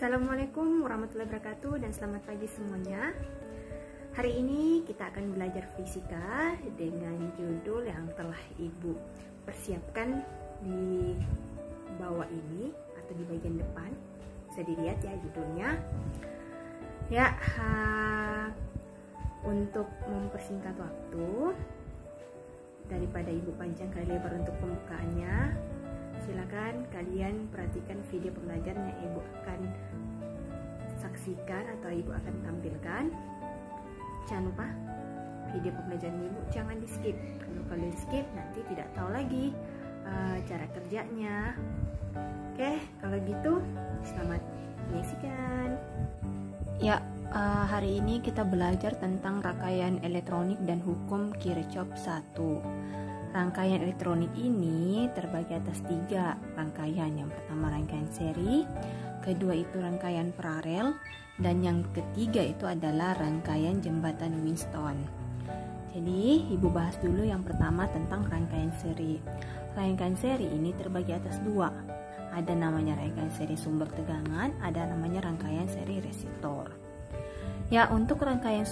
Assalamualaikum warahmatullahi wabarakatuh dan selamat pagi semuanya. Hari ini kita akan belajar fisika dengan judul yang telah Ibu persiapkan di bawah ini atau di bagian depan. Bisa dilihat ya judulnya. Ya, untuk mempersingkat waktu daripada Ibu panjang kali lebar untuk pembukaannya, silakan kalian perhatikan video pembelajaran yang Ibu akan saksikan atau Ibu akan tampilkan. Jangan lupa video pembelajaran Ibu jangan di skip. Kalau kalian skip nanti tidak tahu lagi cara kerjanya. Oke, kalau gitu selamat menyaksikan. Ya, hari ini kita belajar tentang rangkaian elektronik dan hukum Kirchhoff 1. Rangkaian elektronik ini terbagi atas 3 rangkaian. Yang pertama rangkaian seri, kedua itu rangkaian paralel, dan yang ketiga itu adalah rangkaian jembatan Winston. Jadi Ibu bahas dulu yang pertama tentang rangkaian seri. Rangkaian seri ini terbagi atas 2. Ada namanya rangkaian seri sumber tegangan, ada namanya rangkaian seri resistor. Ya, untuk rangkaian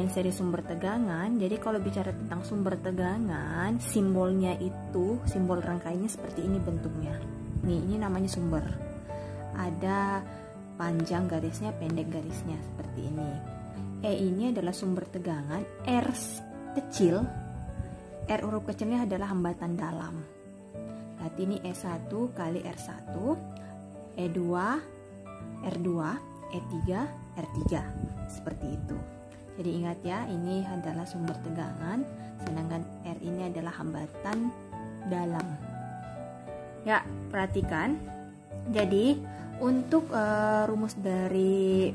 seri sumber tegangan, jadi kalau bicara tentang sumber tegangan, simbolnya itu, simbol rangkaiannya seperti ini bentuknya. Nih, ini namanya sumber. Ada panjang garisnya, pendek garisnya, seperti ini. E ini adalah sumber tegangan, R kecil, R huruf kecilnya adalah hambatan dalam. Berarti ini E1 kali R1, E2, R2, E3, R3, seperti itu. Jadi ingat ya, ini adalah sumber tegangan, sedangkan R ini adalah hambatan dalam. Ya, perhatikan. Jadi untuk rumus dari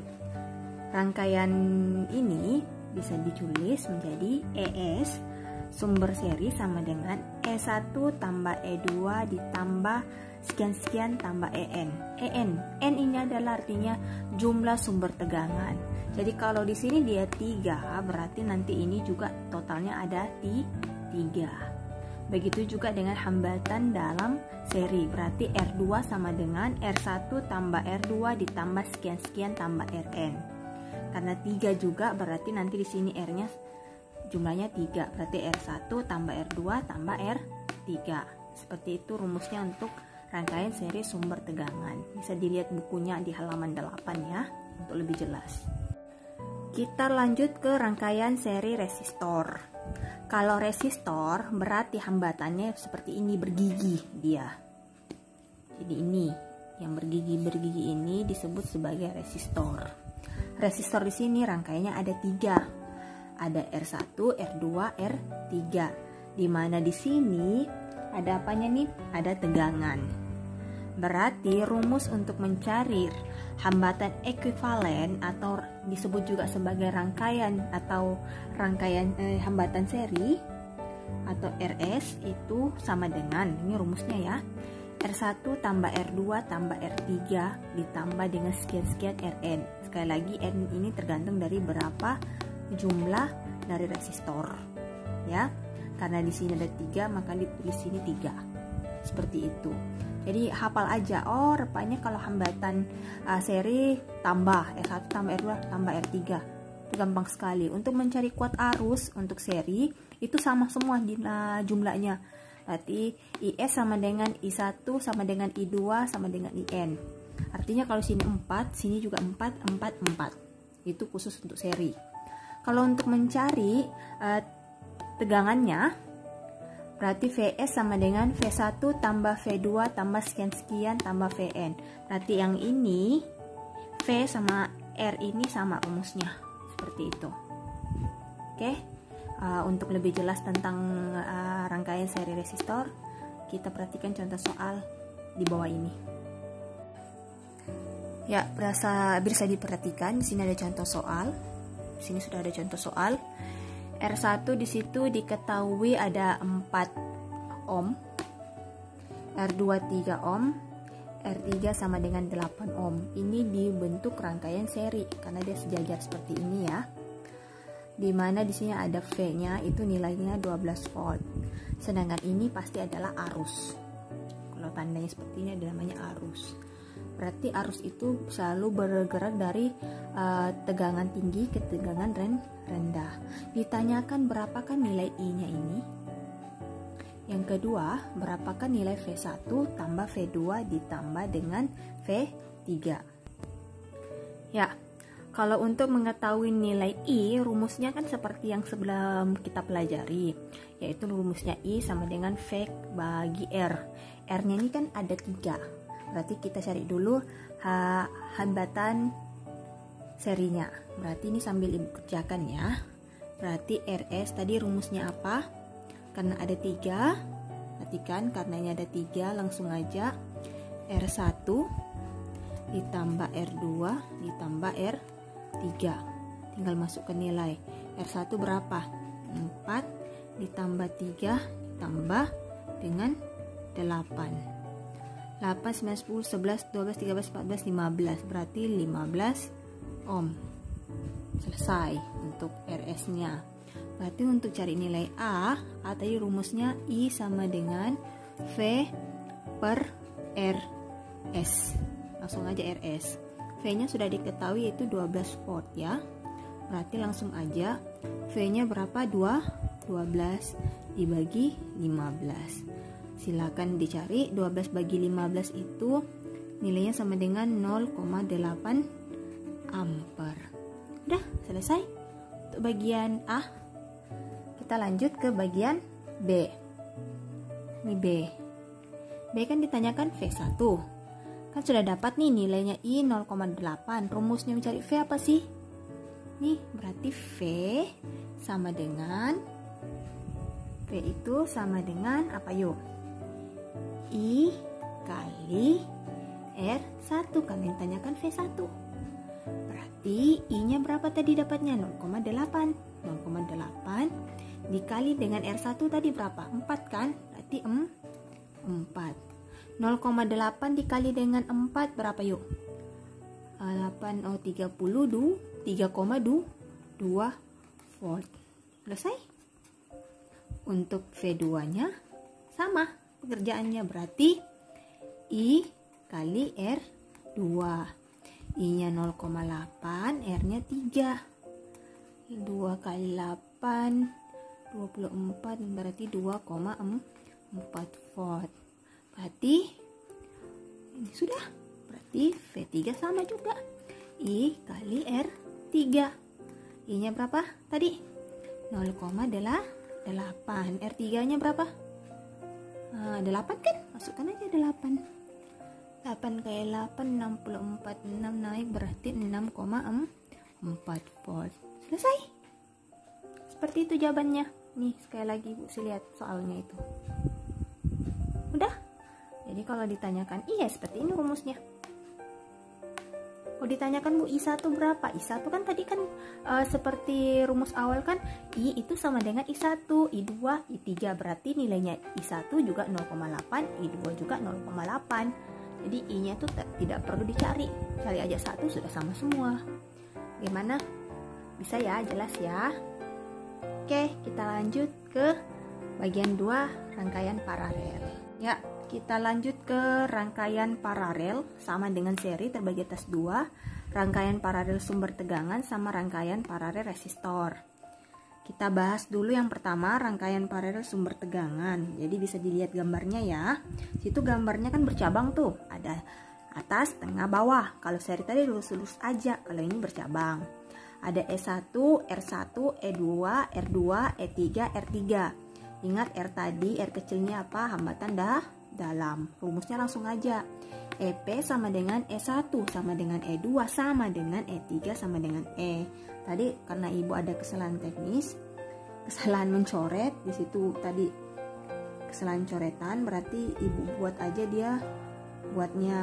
rangkaian ini bisa ditulis menjadi ES sumber seri sama dengan E1 tambah E2 ditambah sekian-sekian tambah EN. N ini adalah artinya jumlah sumber tegangan. Jadi kalau di sini dia 3, berarti nanti ini juga totalnya ada 3. Begitu juga dengan hambatan dalam seri, berarti R2 sama dengan R1 tambah R2 ditambah sekian-sekian tambah Rn. Karena 3 juga berarti nanti di sini R-nya jumlahnya 3, berarti R1 tambah R2 tambah R3. Seperti itu rumusnya untuk rangkaian seri sumber tegangan. Bisa dilihat bukunya di halaman 8 ya, untuk lebih jelas. Kita lanjut ke rangkaian seri resistor. Kalau resistor berarti hambatannya seperti ini, bergigi dia. Jadi ini yang bergigi ini disebut sebagai resistor. Resistor di sini rangkaiannya ada 3. Ada R1, R2, R3. Di mana di sini ada apanya nih? Ada tegangan. Berarti rumus untuk mencari hambatan ekuivalen atau disebut juga sebagai rangkaian atau rangkaian hambatan seri atau RS itu sama dengan, ini rumusnya ya, R1 tambah R2 tambah R3 ditambah dengan sekian-sekian Rn. Sekali lagi N ini tergantung dari berapa jumlah dari resistor ya. Karena di sini ada 3 maka ditulis sini 3. Seperti itu. Jadi hafal aja, oh rupanya kalau hambatan seri tambah R1 tambah R2 tambah R3. Itu gampang sekali. Untuk mencari kuat arus untuk seri itu sama semua jumlahnya. Berarti IS sama dengan I1 sama dengan I2 sama dengan IN. Artinya kalau sini 4, sini juga 4, 4, 4. Itu khusus untuk seri. Kalau untuk mencari tegangannya, berarti VS sama dengan V1 tambah V2 tambah sekian-sekian tambah Vn. Berarti yang ini V sama R ini sama rumusnya. Seperti itu. Oke. Untuk lebih jelas tentang rangkaian seri resistor, kita perhatikan contoh soal di bawah ini. Ya, bisa diperhatikan. Di sini ada contoh soal. Di sini sudah ada contoh soal. R1 di situ diketahui ada 4 ohm, R2 3 ohm, R3 sama dengan 8 ohm. Ini dibentuk rangkaian seri karena dia sejajar seperti ini ya. Dimana di sini ada V-nya itu nilainya 12 volt. Sedangkan ini pasti adalah arus. Kalau tandanya seperti ini ada namanya arus. Berarti arus itu selalu bergerak dari tegangan tinggi ke tegangan rendah. Ditanyakan berapakah nilai I-nya ini? Yang kedua, berapakah nilai V1 tambah V2 ditambah dengan V3? Ya, kalau untuk mengetahui nilai I, rumusnya kan seperti yang sebelum kita pelajari, yaitu rumusnya I sama dengan V bagi R. R-nya ini kan ada 3, berarti kita cari dulu hambatan serinya. Berarti ini sambil Ibu kerjakan ya. Berarti RS tadi rumusnya apa? Karena ada 3, perhatikan karenanya ada 3, langsung aja R1 ditambah R2 ditambah R3, tinggal masukkan nilai. R1 berapa? 4 ditambah 3 ditambah dengan 8. 8, 9, 10, 11, 12, 13, 14, 15, berarti 15 ohm. Selesai untuk RS nya. Berarti untuk cari nilai A tadi rumusnya I sama dengan V per RS. Langsung aja RS. V-nya sudah diketahui yaitu 12 volt ya. Berarti langsung aja V-nya berapa? 12 dibagi 15. Silakan dicari 12 bagi 15 itu nilainya sama dengan 0,8 ampere. Udah selesai untuk bagian A. Kita lanjut ke bagian B. Ini B. B kan ditanyakan V1. Kan sudah dapat nih nilainya I 0,8. Rumusnya mencari V apa sih? Nih, berarti V sama dengan V itu sama dengan apa yuk? I kali R1 kan ditanyakan V1. Berarti I-nya berapa tadi dapatnya? 0,8. 0,8 dikali dengan R1 tadi berapa? 4 kan? Berarti 4. 0,8 dikali dengan 4 berapa yuk? 8, 3,2 volt. Selesai? Untuk V2 nya sama pekerjaannya, berarti I kali R2. I nya 0,8, R nya 3. 2 kali 8 24, berarti 2,4 volt. Berarti ini sudah. Berarti V3 sama juga. I kali R3. I-nya berapa tadi? 0,8. R3-nya berapa? 8 kan? Masukkan aja 8. 8 kali 8 64. 6 naik berarti 6,4 volt. Selesai. Seperti itu jawabannya. Nih sekali lagi Bu lihat soalnya itu. Udah. Jadi kalau ditanyakan iya seperti ini rumusnya. Kalau ditanyakan Bu I1 berapa? I1 kan tadi kan seperti rumus awal kan I itu sama dengan I1, I2, I3, berarti nilainya I1 juga 0,8, I2 juga 0,8. Jadi I-nya tuh tidak perlu dicari. Cari aja 1 sudah sama semua. Gimana? Bisa ya? Jelas ya? Oke, kita lanjut ke bagian 2, rangkaian paralel. Ya, kita lanjut ke rangkaian paralel sama dengan seri terbagi atas 2, rangkaian paralel sumber tegangan sama rangkaian paralel resistor. Kita bahas dulu yang pertama, rangkaian paralel sumber tegangan. Jadi bisa dilihat gambarnya ya. Situ gambarnya kan bercabang tuh, ada atas, tengah, bawah. Kalau seri tadi lurus-lurus aja, kalau ini bercabang. Ada E1, R1, E2, R2, E3, R3. Ingat R tadi, R kecilnya apa? Hambatan dalam. Rumusnya langsung aja. EP sama dengan E1 sama dengan E2 sama dengan E3 sama dengan E. Tadi karena Ibu ada kesalahan teknis, kesalahan mencoret di situ tadi, kesalahan coretan, berarti Ibu buat aja dia buatnya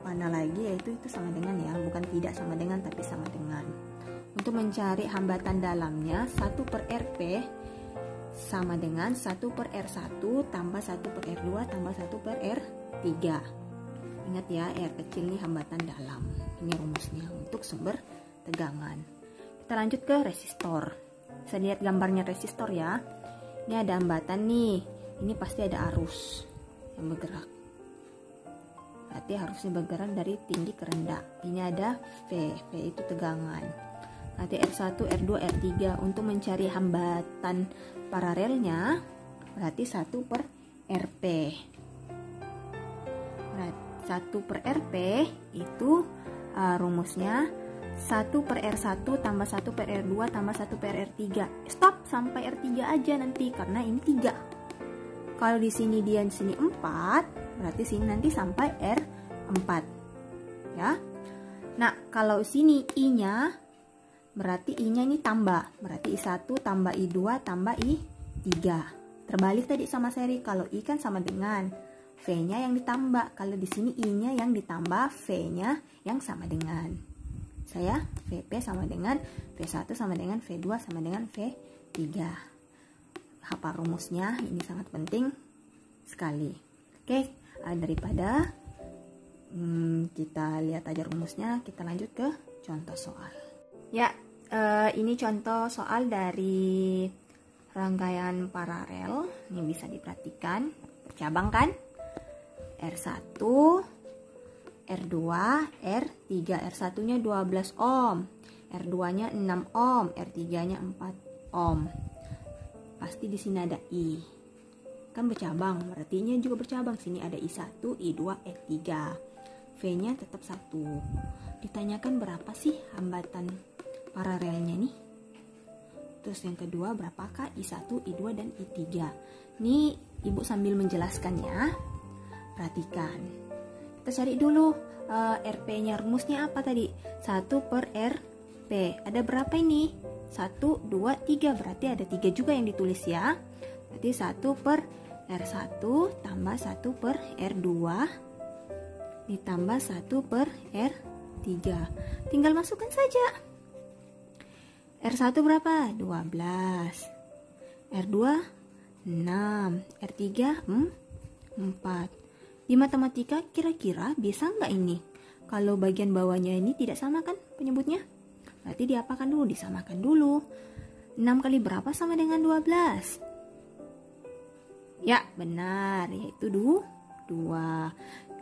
mana lagi, yaitu itu sama dengan ya, bukan tidak sama dengan tapi sama dengan. Untuk mencari hambatan dalamnya 1 per RP sama dengan 1 per R1 tambah 1 per R2 tambah 1 per R3. Ingat ya, R kecil ini hambatan dalam. Ini rumusnya untuk sumber tegangan. Kita lanjut ke resistor. Bisa lihat gambarnya resistor ya. Ini ada hambatan nih. Ini pasti ada arus yang bergerak. Berarti harusnya bergerak dari tinggi ke rendah. Ini ada V. V itu tegangan. Nanti R1, R2, R3. Untuk mencari hambatan paralelnya, berarti 1 per RP. 1 per RP itu rumusnya 1 per R1 tambah 1 per R2 tambah 1 per R3. Stop sampai R3 aja nanti, karena ini 3. Kalau di sini dia di sini 4, berarti sini nanti sampai R4. Ya. Nah, kalau sini I-nya, berarti I-nya ini tambah. Berarti I1 tambah I2 tambah I3. Terbalik tadi sama seri. Kalau I kan sama dengan V-nya yang ditambah. Kalau di sini I-nya yang ditambah, V-nya yang sama dengan. Saya VP sama dengan V1 sama dengan V2 sama dengan V3. Hafal rumusnya, ini sangat penting sekali. Oke, daripada kita lihat aja rumusnya, kita lanjut ke contoh soal. Ya, ini contoh soal dari rangkaian paralel. Ini bisa diperhatikan, bercabang kan? R1, R2, R3. R1-nya 12 ohm, R2-nya 6 ohm, R3-nya 4 ohm. Pasti di sini ada I. Kan bercabang, berarti ini juga bercabang. Sini ada I1, I2, I3. V-nya tetap 1. Ditanyakan berapa sih hambatan paralelnya nih? Terus yang kedua, berapakah I1, I2, dan I3? Ini Ibu sambil menjelaskan ya. Perhatikan. Kita cari dulu RP-nya. Rumusnya apa tadi? 1 per RP. Ada berapa ini? 1, 2, 3. Berarti ada 3 juga yang ditulis ya. Berarti 1 per R1 tambah 1 per R2 ditambah 1 per R3. Tinggal masukkan saja. R1 berapa? 12. R2 6. R3 4. Di matematika kira-kira bisa nggak ini? Kalau bagian bawahnya ini tidak sama kan penyebutnya? Berarti diapakan dulu? Disamakan dulu. 6 kali berapa sama dengan 12? Ya, benar. Yaitu 2.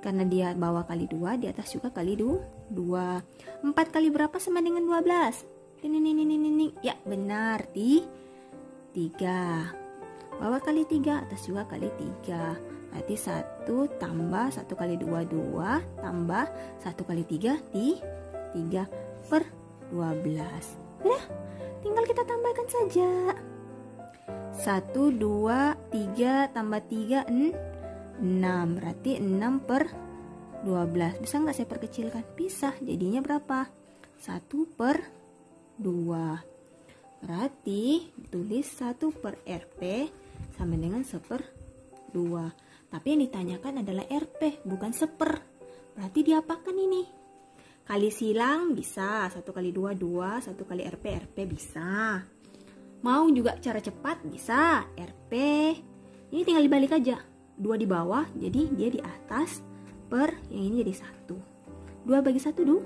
Karena dia bawah kali 2, di atas juga kali 2. 4 kali berapa sama dengan 12? Ini. Ya, benar. 3. Bawah kali 3, atas juga kali 3. Berarti 1 tambah 1 kali 2, 2. Tambah 1 kali 3, 3 per 12. Udah, tinggal kita tambahkan saja. 1, 2, 3 tambah 3, 6. Berarti 6 per 12. Bisa nggak saya perkecilkan? Bisa. Jadinya berapa? 1 per 2. Berarti ditulis 1 per RP sama dengan 1/2. Tapi yang ditanyakan adalah RP, bukan seper. Berarti diapakan ini? Kali silang bisa. 1 kali 2, 2. 1 kali RP, RP bisa. Mau juga cara cepat bisa. RP. Ini tinggal dibalik aja. 2 di bawah, jadi dia di atas. Per, yang ini jadi 1. 2 bagi 1, 2.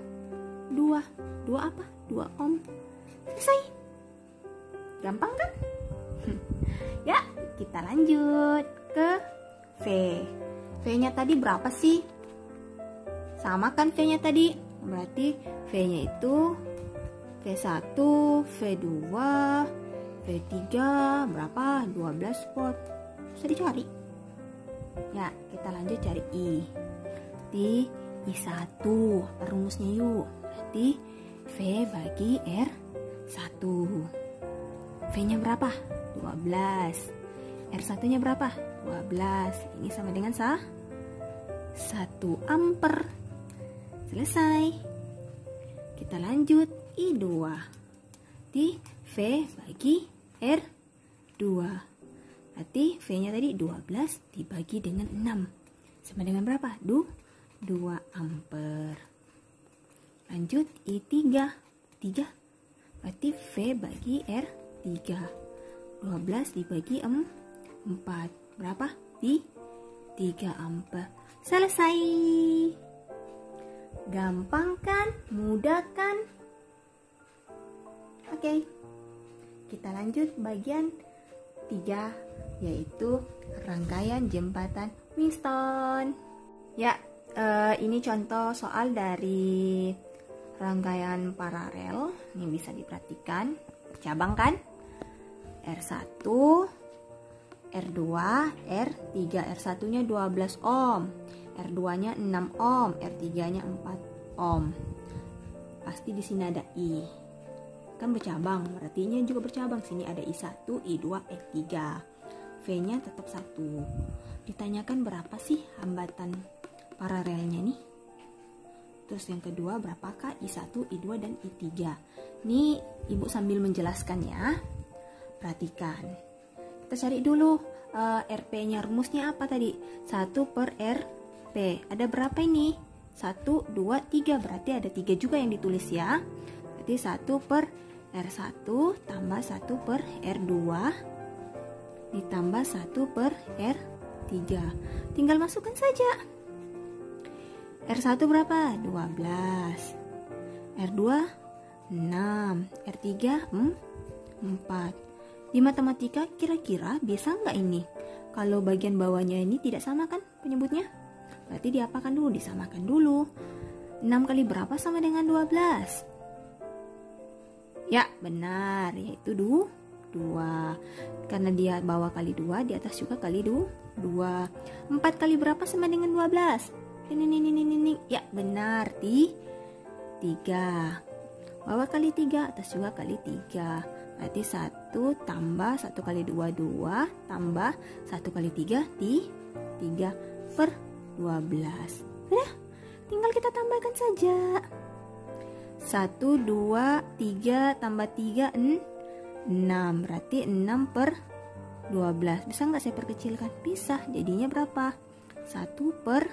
2 apa? 2 ohm. Selesai. Gampang kan? Ya, kita lanjut ke V. V-nya tadi berapa sih? Sama kan V-nya tadi? Berarti V-nya itu V1, V2, V3 berapa? 12 volt. Bisa dicari. Ya, kita lanjut cari I. Di I1. Apa rumusnya yuk? Berarti V bagi R1. V-nya berapa? 12. R1-nya berapa? 12. Ini sama dengan 1 ampere. Selesai. Kita lanjut I2. Di V bagi R2. Berarti V-nya tadi 12 dibagi dengan 6. Sama dengan berapa? 2 ampere. Lanjut I3. 3. Berarti V bagi R3. 12 dibagi 4. Berapa? Di 3 ampere. Selesai. Gampang kan? Mudah kan? Oke. Kita lanjut bagian 3, yaitu rangkaian jembatan Winston. Ya, Ini contoh soal dari rangkaian paralel. Ini bisa diperhatikan, bercabang kan? R1, R2, R3. R1-nya 12 ohm, R2-nya 6 ohm, R3-nya 4 ohm. Pasti di sini ada I. Kan bercabang, berarti ini juga bercabang. Sini ada I1, I2, I3. V-nya tetap 1. Ditanyakan berapa sih hambatan paralelnya nih? Terus yang kedua, berapakah I1, I2, dan I3? Nih ibu sambil menjelaskan ya. Perhatikan. Kita cari dulu RP-nya, rumusnya apa tadi? 1 per RP. Ada berapa ini? 1, 2, 3. Berarti ada 3 juga yang ditulis ya. Berarti 1 per R1 tambah 1 per R2 ditambah 1 per R3. Tinggal masukkan saja. R1 berapa? 12. R2 6. R3 4. Di matematika kira-kira bisa nggak ini? Kalau bagian bawahnya ini tidak sama kan penyebutnya? Berarti diapakan dulu? Disamakan dulu. 6 kali berapa sama dengan 12? Ya, benar, yaitu 2. Karena dia bawah kali 2, di atas juga kali 2. 4 kali berapa sama dengan 12? Ini. Ya, benar, 3. Bawah kali 3, atas juga kali 3. Berarti 1 tambah 1 kali 2, 2. Tambah 1 kali 3, 3 per 12. Sudah, tinggal kita tambahkan saja. 1, 2, 3 tambah 3, 6. Berarti 6 per 12. Bisa nggak saya perkecilkan? Bisa. Jadinya berapa? 1 per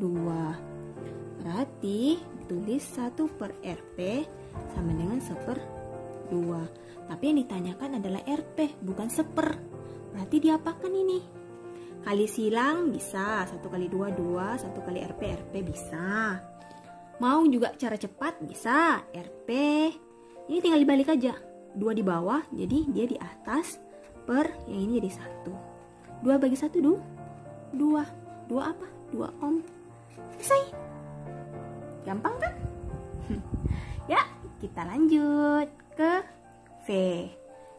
2. Berarti tulis 1 per RP sama dengan 1/2. Tapi yang ditanyakan adalah RP, bukan seper. Berarti diapakan ini? Kali silang bisa. 1 kali 2, 2. 1 kali RP, RP bisa. Mau juga cara cepat bisa. RP ini tinggal dibalik aja. 2 di bawah, jadi dia di atas. Per yang ini jadi 1. 2 bagi 1, 2. 2 apa? 2 ohm. Selesai. Gampang kan? Ya, kita lanjut ke V.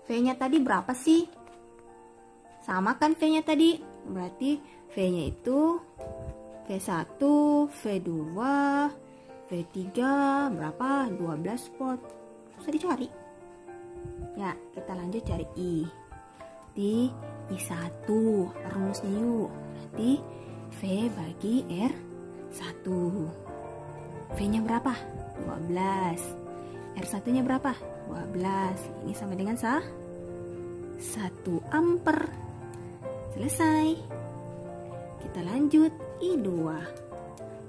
V-nya tadi berapa sih? Sama kan V-nya tadi? Berarti V-nya itu V1, V2, V3 berapa? 12 volt. Bisa dicari. Ya, kita lanjut cari I. Di I1 rumusnya yuk. Berarti V bagi R1. V-nya berapa? 12. R1-nya berapa? 12. Ini sama dengan 1 ampere. Selesai. Kita lanjut I2.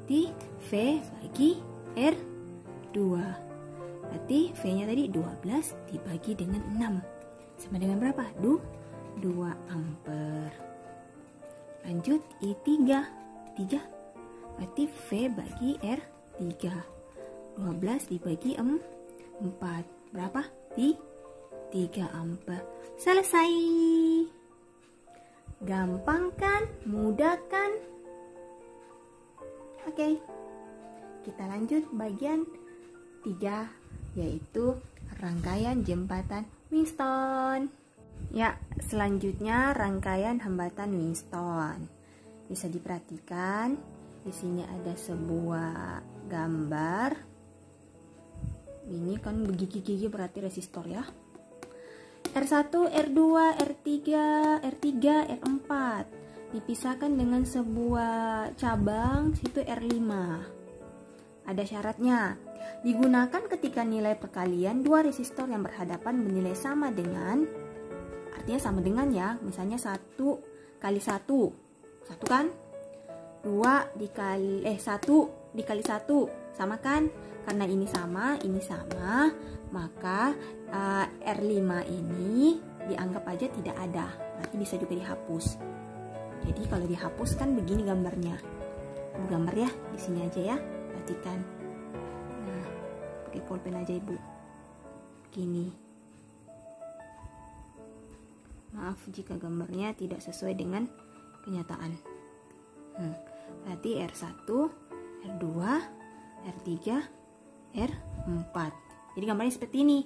Di V bagi R2. Berarti V-nya tadi 12 dibagi dengan 6. Sama dengan berapa? 2 ampere. Lanjut I3. 3. Berarti V bagi R3. 12 dibagi 4. Berapa? 3 ampere. Selesai. Gampang kan? Mudah kan? Oke. Kita lanjut bagian 3, yaitu rangkaian jembatan Winston. Ya, selanjutnya rangkaian hambatan Winston. Bisa diperhatikan, di sini ada sebuah gambar. Ini kan bergigi-gigi berarti resistor ya. R1, R2, R3, R3, R4 dipisahkan dengan sebuah cabang, situ R5. Ada syaratnya. Digunakan ketika nilai perkalian dua resistor yang berhadapan bernilai sama dengan, artinya sama dengan ya, misalnya 1 kali 1, 1 kan? 2 dikali 1 dikali 1 sama kan? Karena ini sama, maka R5 ini dianggap aja tidak ada. Berarti bisa juga dihapus. Jadi kalau dihapus kan begini gambarnya. Gambar ya, di sini aja ya. Perhatikan. Nah, pakai pulpen aja Ibu. Gini. Maaf jika gambarnya tidak sesuai dengan kenyataan. Berarti R1, R2, R3, R4. Jadi gambarnya seperti ini.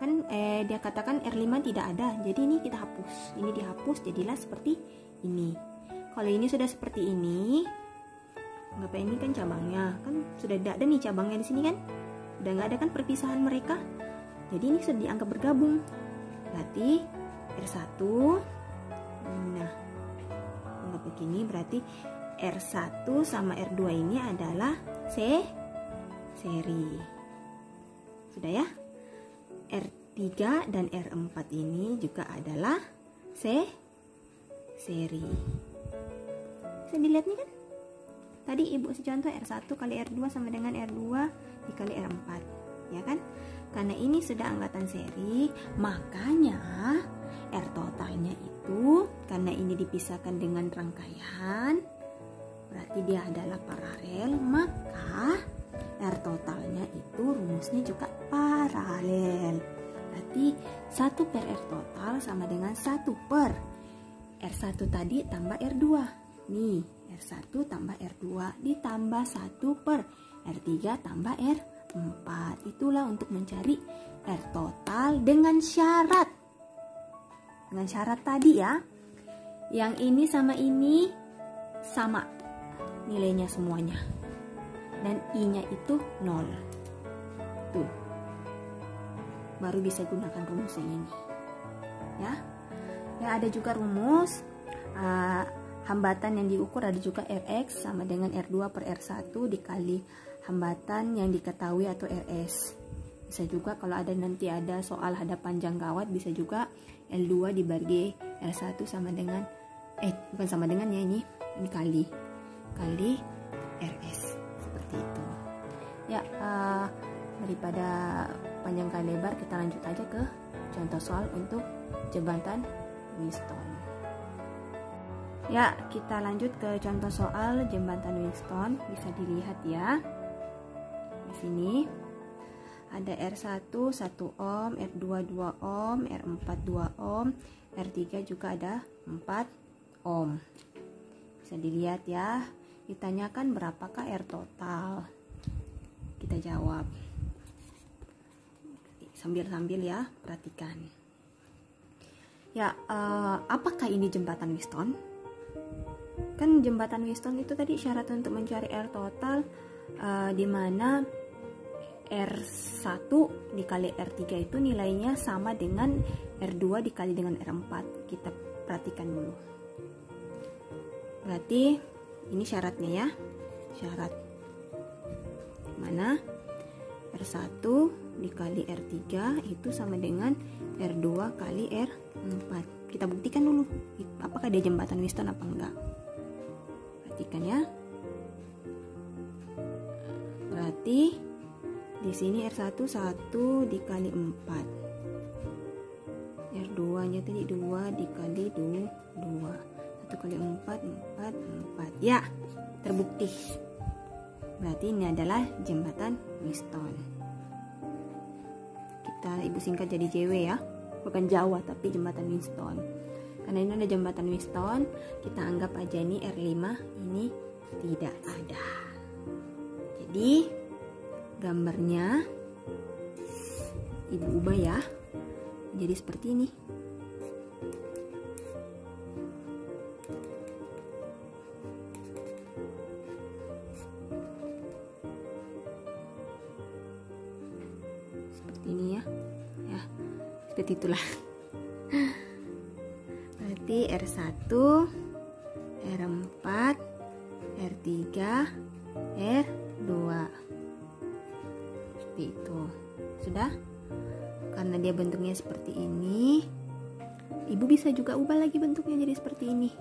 Kan dia katakan R5 tidak ada. Jadi ini kita hapus. Ini dihapus, jadilah seperti ini. Kalau ini sudah seperti ini, anggap ini kan cabangnya. Kan sudah tidak ada nih cabangnya di sini kan? Udah nggak ada kan perpisahan mereka. Jadi ini sudah dianggap bergabung. Berarti R1, nah anggap begini, berarti R1 sama R2 ini adalah seri. Sudah ya? R3 dan R4 ini juga adalah seri. Bisa dilihat nih kan? Tadi ibu kasih contoh R1 kali R2 sama dengan R2 dikali R4, ya kan? Karena ini sudah angkatan seri, makanya R totalnya itu, karena ini dipisahkan dengan rangkaian, berarti dia adalah paralel, maka R totalnya itu rumusnya juga paralel. Berarti 1 per R total sama dengan 1 per R1 tadi tambah R2. Nih, R1 tambah R2 ditambah 1 per R3 tambah R4. Itulah untuk mencari R total dengan syarat. Dengan syarat tadi ya. Yang ini sama ini sama nilainya semuanya. Dan I-nya itu 0. Tuh. Baru bisa gunakan rumus yang ini. Ya. Ya, ada juga rumus hambatan yang diukur, ada juga Rx sama dengan R2 per R1 dikali hambatan yang diketahui atau Rs. Bisa juga kalau ada nanti ada soal hada panjang gawat, bisa juga L2 dibagi R1 sama dengan bukan sama dengan ya, ini kali Rs, seperti itu. Ya, daripada panjang kali lebar, kita lanjut aja ke contoh soal untuk jembatan Wheatstone. Ya, kita lanjut ke contoh soal jembatan Wheatstone. Bisa dilihat ya. Di sini ada R1 1 ohm, R2 2 ohm, R4 2 ohm, R3 juga ada 4 ohm. Bisa dilihat ya. Ditanyakan berapakah R total. Kita jawab. Sambil-sambil ya, perhatikan. Ya, apakah ini jembatan Wheatstone? Kan jembatan Wheatstone itu tadi syarat untuk mencari R total, di mana R1 dikali R3 itu nilainya sama dengan R2 dikali dengan R4. Kita perhatikan dulu. Berarti ini syaratnya ya. Syarat mana R1 dikali R3 itu sama dengan R2 kali R4. Kita buktikan dulu apakah dia jembatan Wheatstone apa enggak. Perhatikan ya. Berarti di sini R1 1 dikali 4. R2 nya tadi 2 dikali 2. 1 kali 4 4. Ya, terbukti. Berarti ini adalah jembatan Wheatstone. Kita ibu singkat jadi JW ya. Bukan Jawa tapi jembatan Wheatstone. Karena ini ada jembatan Wheatstone, kita anggap aja ini R5 ini tidak ada. Jadi gambarnya ibu ubah ya. Jadi seperti ini. Seperti ini ya. Ya, seperti itulah. Berarti R1, R4, R3, R2. Seperti itu. Sudah? Karena dia bentuknya seperti ini, ibu bisa juga ubah lagi bentuknya jadi seperti ini.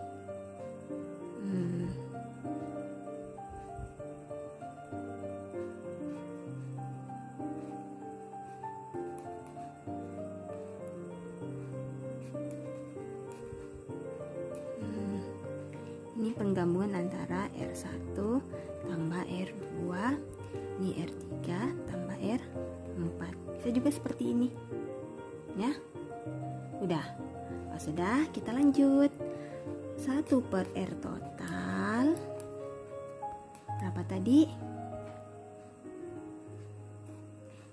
Ini penggabungan antara R1 tambah R2, ini R3 tambah R4. Bisa juga seperti ini. Ya. Udah. Kalau sudah, kita lanjut. 1 per R total Berapa tadi?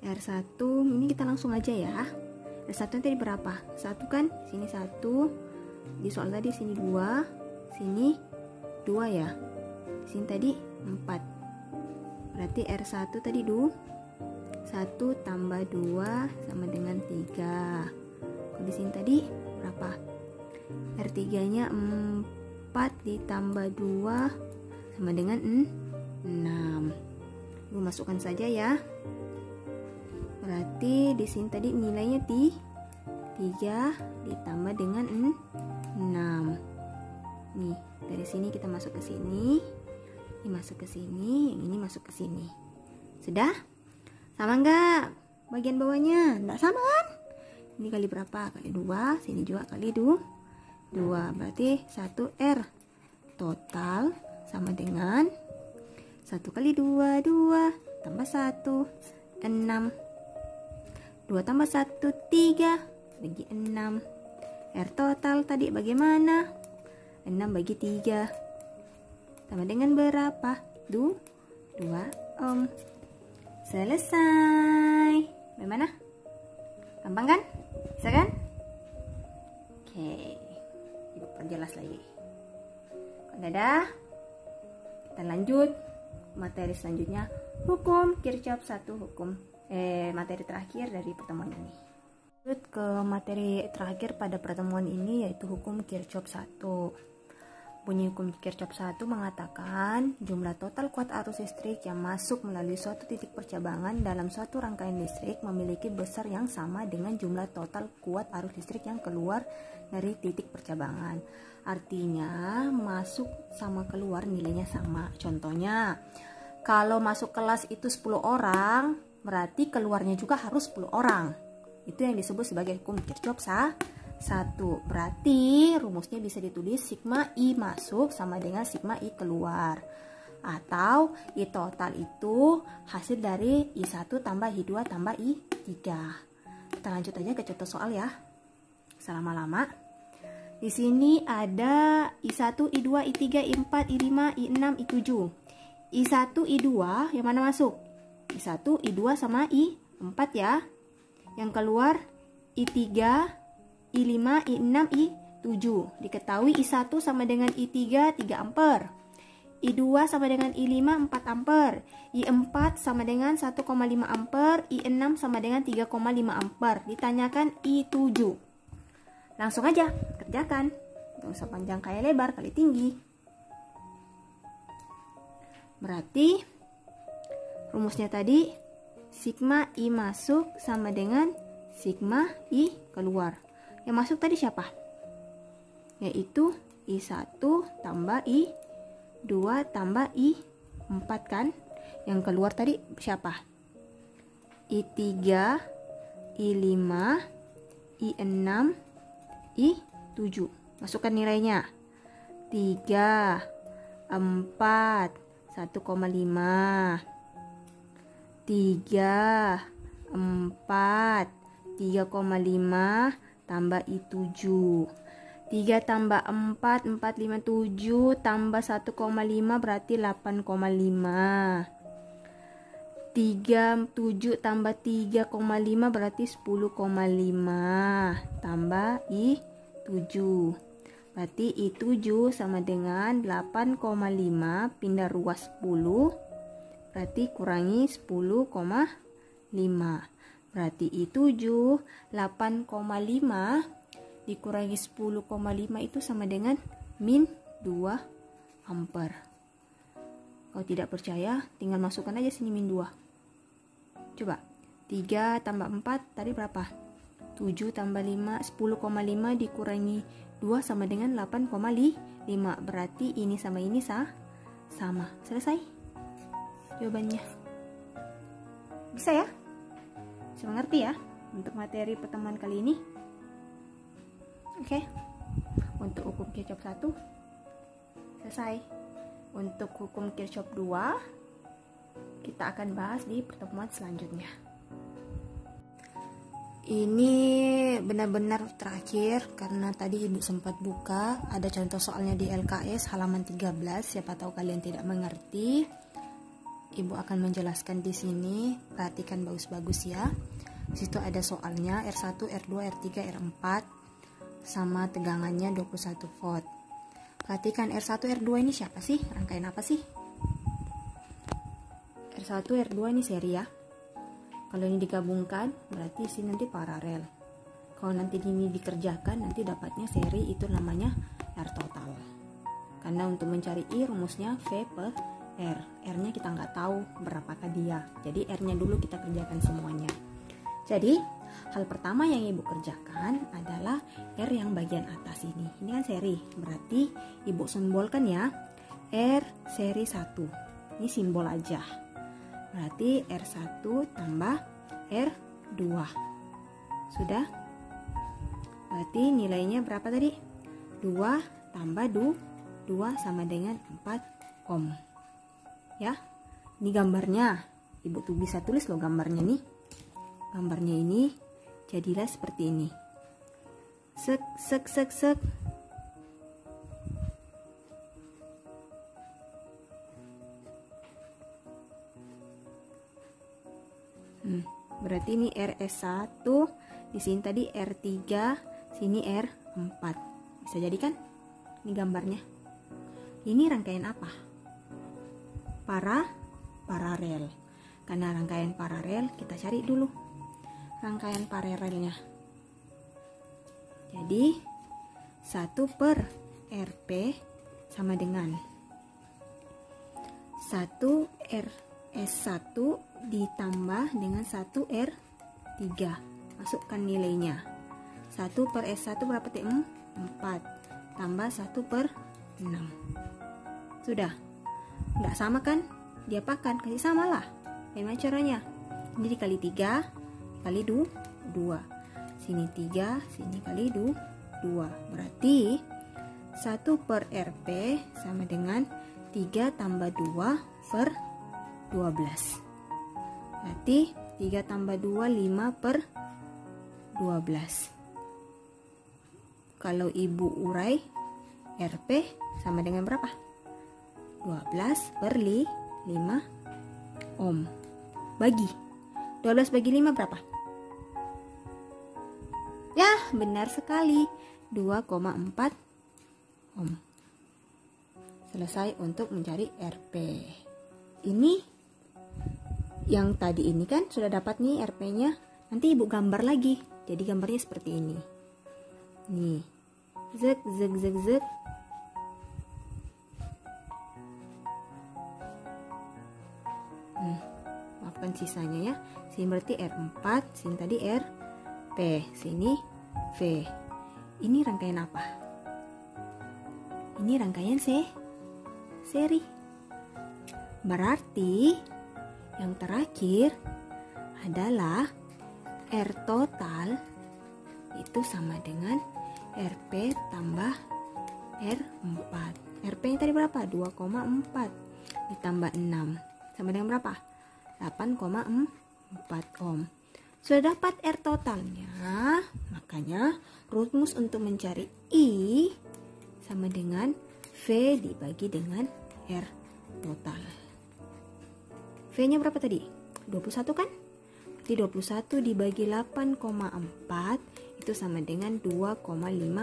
R1, ini kita langsung aja ya. R1 tadi berapa? 1 kan? Sini 1. Di soal tadi sini 2. Sini 2 ya. Sini tadi 4. Berarti R1 tadi 1 tambah 2 sama dengan 3. Kalau di sini tadi berapa? R3 nya 4 ditambah 2 sama dengan 6. Gue masukkan saja ya. Berarti di sini tadi nilainya 3 ditambah dengan 6. Nih, dari sini kita masuk ke sini. Ini masuk ke sini, yang ini masuk ke sini. Sudah? Sama enggak? Bagian bawahnya enggak sama kan? Ini kali berapa? Kali 2, sini juga kali 2. Berarti 1R. Total sama dengan 1 kali 2, 2 tambah 1, 6. 2 tambah 1, 3 bagi 6. R total tadi bagaimana? 6 bagi 3 sama dengan berapa? 2 ohm. Selesai. Bagaimana? Gampang kan? Bisa kan? Oke, Ibu perjelas lagi. Kalau udah, kita lanjut materi selanjutnya, hukum Kirchhoff 1, materi terakhir dari pertemuan ini. Lanjut ke materi terakhir pada pertemuan ini, yaitu hukum Kirchhoff 1. Bunyi hukum Kirchhoff 1 mengatakan jumlah total kuat arus listrik yang masuk melalui suatu titik percabangan dalam suatu rangkaian listrik memiliki besar yang sama dengan jumlah total kuat arus listrik yang keluar dari titik percabangan. Artinya masuk sama keluar nilainya sama. Contohnya, kalau masuk kelas itu 10 orang, berarti keluarnya juga harus 10 orang. Itu yang disebut sebagai hukum Kirchhoff 1. Berarti rumusnya bisa ditulis sigma I masuk sama dengan sigma I keluar. Atau I total itu hasil dari I1 tambah I2 tambah I3. Kita lanjut aja ke contoh soal ya. Selama-lama. Di sini ada I1, I2, I3, I4, I5, I6, I7. I1, I2 yang mana masuk? I1, I2 sama I4 ya. Yang keluar I3, I5, I6, I7. Diketahui I1 sama dengan I3 3 ampere. I2 sama dengan I5 4 ampere. I4 sama dengan 1,5 ampere. I6 sama dengan 3,5 ampere. Ditanyakan I7. Langsung aja kerjakan. Gak usah panjang kali lebar kali tinggi. Berarti rumusnya tadi sigma I masuk sama dengan sigma I keluar. Yang masuk tadi siapa? Yaitu I1 tambah I2 tambah I4 kan? Yang keluar tadi siapa? I3, I5, I6, I7. Masukkan nilainya. 3, 4, 1,5. 3, 4, 3,5 tambah I7. 3 tambah 4, 4, 5, 7 tambah 1,5 berarti 8,5. 3, 7 tambah 3,5 berarti 10,5 tambah I7. Berarti I7 sama dengan 8,5 pindah ruas 10 berarti kurangi 10,5. Berarti I7 8,5 dikurangi 10,5 itu sama dengan min 2 ampere. Kalau tidak percaya, tinggal masukkan aja sini min 2. Coba, 3 tambah 4 tadi berapa? 7 tambah 5, 10,5 dikurangi 2 sama dengan 8,5. Berarti ini sama ini sama. Selesai jawabannya. Bisa ya? Bisa mengerti ya untuk materi pertemuan kali ini. Oke. Untuk hukum Kirchhoff 1 selesai. Untuk hukum Kirchhoff 2 kita akan bahas di pertemuan selanjutnya. Ini benar-benar terakhir karena tadi Ibu sempat buka, ada contoh soalnya di LKS halaman 13, siapa tahu kalian tidak mengerti. Ibu akan menjelaskan di sini, perhatikan bagus-bagus ya. Di situ ada soalnya R1, R2, R3, R4 sama tegangannya 21 volt. Perhatikan R1, R2 ini siapa sih? Rangkaian apa sih? R1, R2 ini seri ya. Kalau ini digabungkan berarti sini nanti paralel. Kalau nanti ini dikerjakan nanti dapatnya seri, itu namanya R total. Karena untuk mencari I rumusnya V per R. R-nya kita nggak tahu berapakah dia. Jadi R-nya dulu kita kerjakan semuanya. Jadi hal pertama yang ibu kerjakan adalah R yang bagian atas ini. Ini kan seri, berarti ibu simbolkan ya. R seri 1. Ini simbol aja. Berarti R1 tambah R2. Sudah? Berarti nilainya berapa tadi? 2 tambah 2 sama dengan 4 ohm. Ya, ini gambarnya. Ibu tuh bisa tulis loh gambarnya nih. Gambarnya ini jadilah seperti ini. Sek sek sek sek. Berarti ini RS1, di sini tadi R3, sini R4. Bisa jadi kan? Ini gambarnya. Ini rangkaian apa? Paralel. Karena rangkaian paralel kita cari dulu rangkaian paralelnya. Jadi 1 per RP sama dengan 1 RS1 ditambah dengan 1 R3. Masukkan nilainya. 1 per S1 berapa TM? 4 tambah 1 per 6. Sudah? Nggak sama kan? Diapakan? Kasih sama lah. Gimana caranya? Ini dikali 3 kali 2. Sini 3, sini kali 2. Berarti 1 per RP sama dengan 3 tambah 2 per 12. Berarti 3 tambah 2, 5 per 12. Kalau ibu urai, RP sama dengan berapa? 12 per 5 ohm. Bagi 12 bagi 5 berapa? Ya, benar sekali, 2,4 ohm. Selesai untuk mencari RP. Ini yang tadi ini kan sudah dapat nih RP-nya. Nanti ibu gambar lagi. Jadi gambarnya seperti ini. Nih. Zek zek zek zek. Maafkan sisanya ya. Sini berarti R4, sini tadi RP, sini V. Ini rangkaian apa? Ini rangkaian seri. Berarti yang terakhir adalah R total itu sama dengan RP tambah R4. RP yang tadi berapa? 2,4 ditambah 6 sama dengan berapa? 8,4 ohm. Sudah dapat R totalnya, makanya rumus untuk mencari I sama dengan V dibagi dengan R total. V-nya berapa tadi? 21 kan? Berarti 21 dibagi 8,4 itu sama dengan 2,5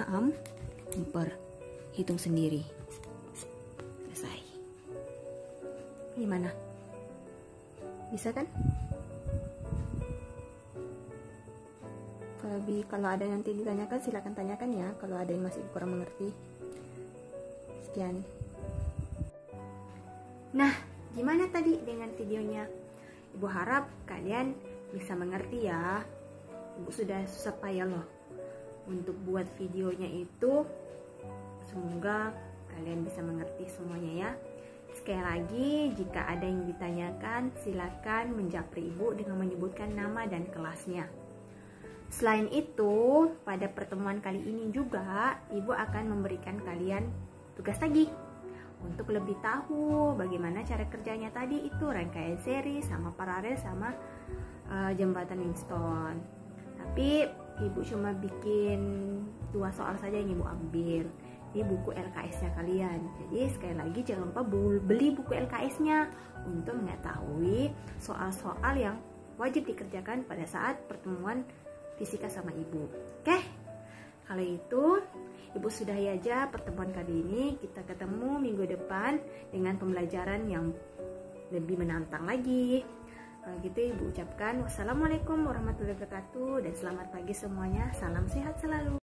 ampere. Hitung sendiri. Selesai. Gimana? Bisa kan? Kalau ada yang nanti ditanyakan silakan tanyakan ya, kalau ada yang masih kurang mengerti. Sekian. Nah, gimana tadi dengan videonya? Ibu harap kalian bisa mengerti ya. Ibu sudah susah payah loh untuk buat videonya itu. Semoga kalian bisa mengerti semuanya ya. Sekali lagi, jika ada yang ditanyakan, silakan menjapri ibu dengan menyebutkan nama dan kelasnya. Selain itu, pada pertemuan kali ini juga, ibu akan memberikan kalian tugas lagi untuk lebih tahu bagaimana cara kerjanya tadi itu rangkaian seri sama paralel sama jembatan Winston. Tapi ibu cuma bikin 2 soal saja yang ibu ambil. di buku LKS-nya kalian. Jadi sekali lagi jangan lupa beli buku LKS-nya untuk mengetahui soal-soal yang wajib dikerjakan pada saat pertemuan fisika sama ibu. Oke, kalau itu ibu sudahi aja pertemuan kali ini. Kita ketemu minggu depan dengan pembelajaran yang lebih menantang lagi. Kalau gitu ibu ucapkan wassalamualaikum warahmatullahi wabarakatuh dan selamat pagi semuanya. Salam sehat selalu.